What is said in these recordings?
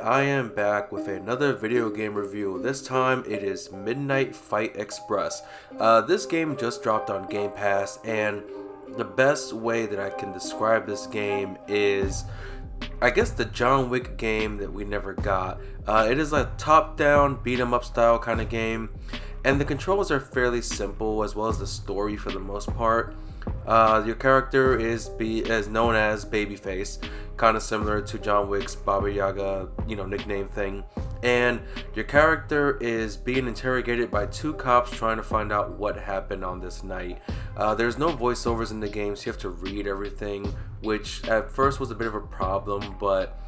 I am back with another video game review. This time it is Midnight Fight Express. This game just dropped on Game Pass, and the best way that I can describe this game is, I guess, the John Wick game that we never got. It is a top-down, beat-em-up style kind of game, and the controls are fairly simple, as well as the story for the most part. Your character is known as Babyface, kind of similar to John Wick's Baba Yaga, nickname thing. And your character is being interrogated by two cops trying to find out what happened on this night. There's no voiceovers in the game, so you have to read everything, which at first was a bit of a problem, but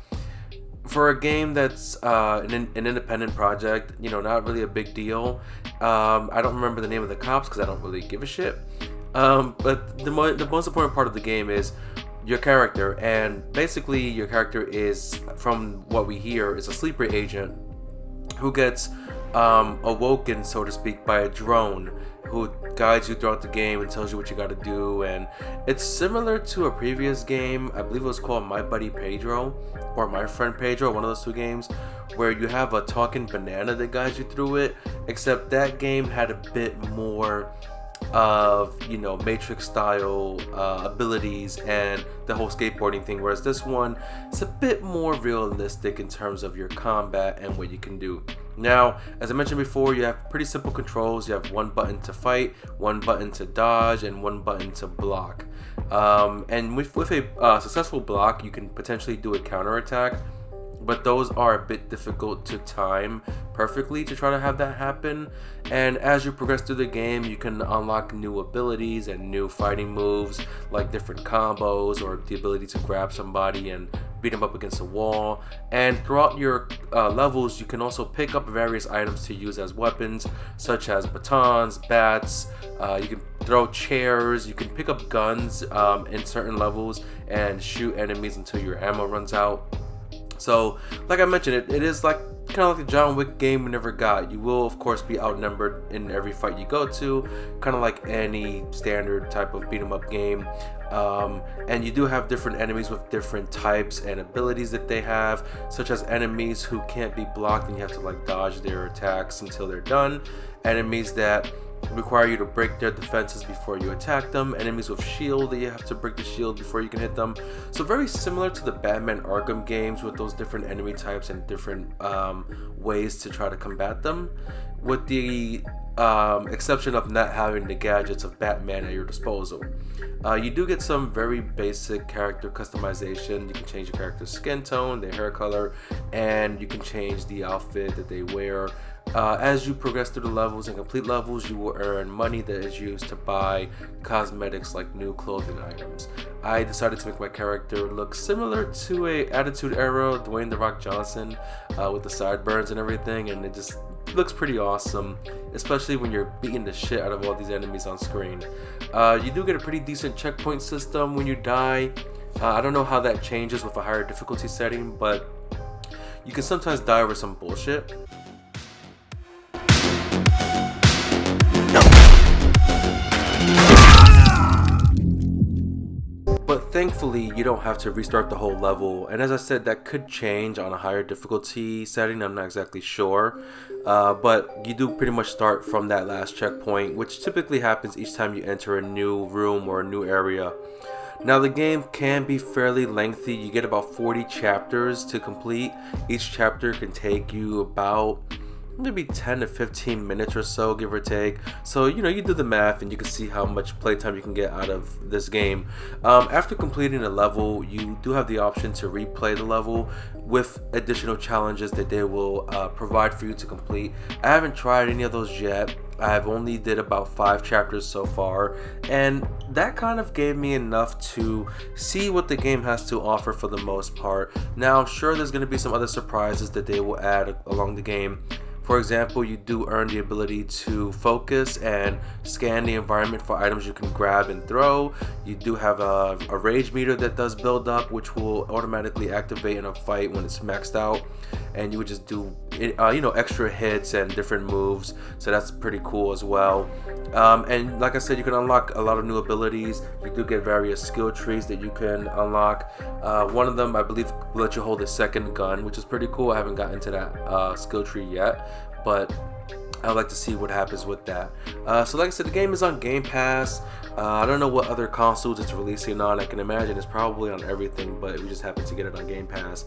for a game that's an independent project, not really a big deal. I don't remember the name of the cops because I don't really give a shit. But the most important part of the game is your character, and basically your character is, from what we hear, is a sleeper agent who gets awoken, so to speak, by a drone who guides you throughout the game and tells you what you got to do. And it's similar to a previous game, I believe it was called My Buddy Pedro or My Friend Pedro, one of those two games, where you have a talking banana that guides you through it, except that game had a bit more of Matrix style abilities and the whole skateboarding thing, whereas this one is a bit more realistic in terms of your combat and what you can do. Now, as I mentioned before, you have pretty simple controls. You have one button to fight, one button to dodge, and one button to block. And with a successful block, you can potentially do a counterattack, but those are a bit difficult to time perfectly to try to have that happen. And as you progress through the game, you can unlock new abilities and new fighting moves, like different combos or the ability to grab somebody and beat them up against a wall. And throughout your levels, you can also pick up various items to use as weapons, such as batons, bats. You can throw chairs. You can pick up guns in certain levels and shoot enemies until your ammo runs out. So, like I mentioned, it is kind of like the John Wick game we never got. You will, of course, be outnumbered in every fight you go to, kind of like any standard type of beat 'em up game. And you do have different enemies with different types and abilities that they have, such as enemies who can't be blocked and you have to dodge their attacks until they're done. Enemies that require you to break their defenses before you attack them. Enemies with shield that you have to break the shield before you can hit them. So very similar to the Batman Arkham games, with those different enemy types and different ways to try to combat them, with the exception of not having the gadgets of Batman at your disposal. You do get some very basic character customization. You can change your character's skin tone, their hair color, and you can change the outfit that they wear. As you progress through the levels and complete levels, you will earn money that is used to buy cosmetics like new clothing items. I decided to make my character look similar to a Attitude Era Dwayne "The Rock" Johnson, with the sideburns and everything, and it just looks pretty awesome, especially when you're beating the shit out of all these enemies on screen. You do get a pretty decent checkpoint system when you die. I don't know how that changes with a higher difficulty setting, but you can sometimes die over some bullshit. But thankfully, you don't have to restart the whole level, and as I said, that could change on a higher difficulty setting. I'm not exactly sure, but you do pretty much start from that last checkpoint, which typically happens each time you enter a new room or a new area. Now, the game can be fairly lengthy. You get about 40 chapters to complete. Each chapter can take you about maybe 10 to 15 minutes or so, give or take. So you do the math and you can see how much playtime you can get out of this game. After completing a level, you do have the option to replay the level with additional challenges that they will provide for you to complete. I haven't tried any of those yet. I've only did about 5 chapters so far, and that kind of gave me enough to see what the game has to offer for the most part. Now, I'm sure there's going to be some other surprises that they will add along the game. For example, you do earn the ability to focus and scan the environment for items you can grab and throw. You do have a rage meter that does build up, which will automatically activate in a fight when it's maxed out. and you would just do extra hits and different moves, so that's pretty cool as well. And like I said, you can unlock a lot of new abilities. You do get various skill trees that you can unlock. One of them, I believe, will let you hold a second gun, which is pretty cool. I haven't gotten into that skill tree yet, but I'd like to see what happens with that. So like I said, the game is on Game Pass. I don't know what other consoles it's releasing on. I can imagine it's probably on everything, but we just happen to get it on Game Pass.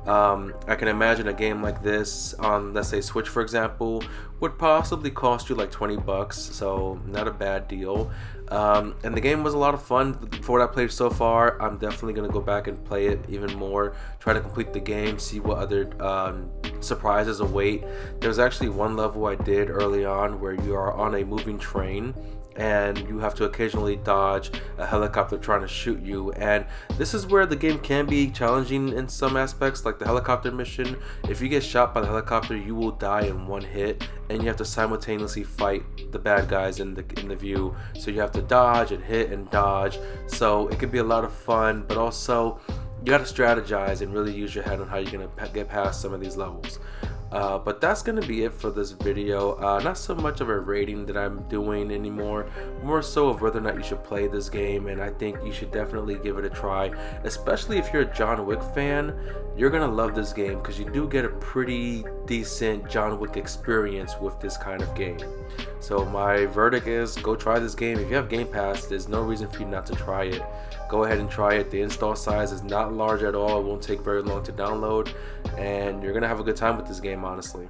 I can imagine a game like this on, let's say, Switch, for example, would possibly cost you like $20, so not a bad deal. And the game was a lot of fun. For what I played so far, I'm definitely going to go back and play it even more, try to complete the game, see what other surprises await. There's actually one level I did early on where you are on a moving train and you have to occasionally dodge a helicopter trying to shoot you, and this is where the game can be challenging in some aspects, like the helicopter mission. If you get shot by the helicopter, you will die in one hit, and you have to simultaneously fight the bad guys in the view, so you have to dodge and hit and dodge. So it can be a lot of fun, but also you got to strategize and really use your head on how you're going to get past some of these levels. But that's going to be it for this video. Not so much of a rating that I'm doing anymore, more so of whether or not you should play this game, and I think you should definitely give it a try, especially if you're a John Wick fan. You're going to love this game because you do get a pretty decent John Wick experience with this kind of game. So my verdict is, go try this game. If you have Game Pass, there's no reason for you not to try it. Go ahead and try it. The install size is not large at all. It won't take very long to download, and you're gonna have a good time with this game, honestly.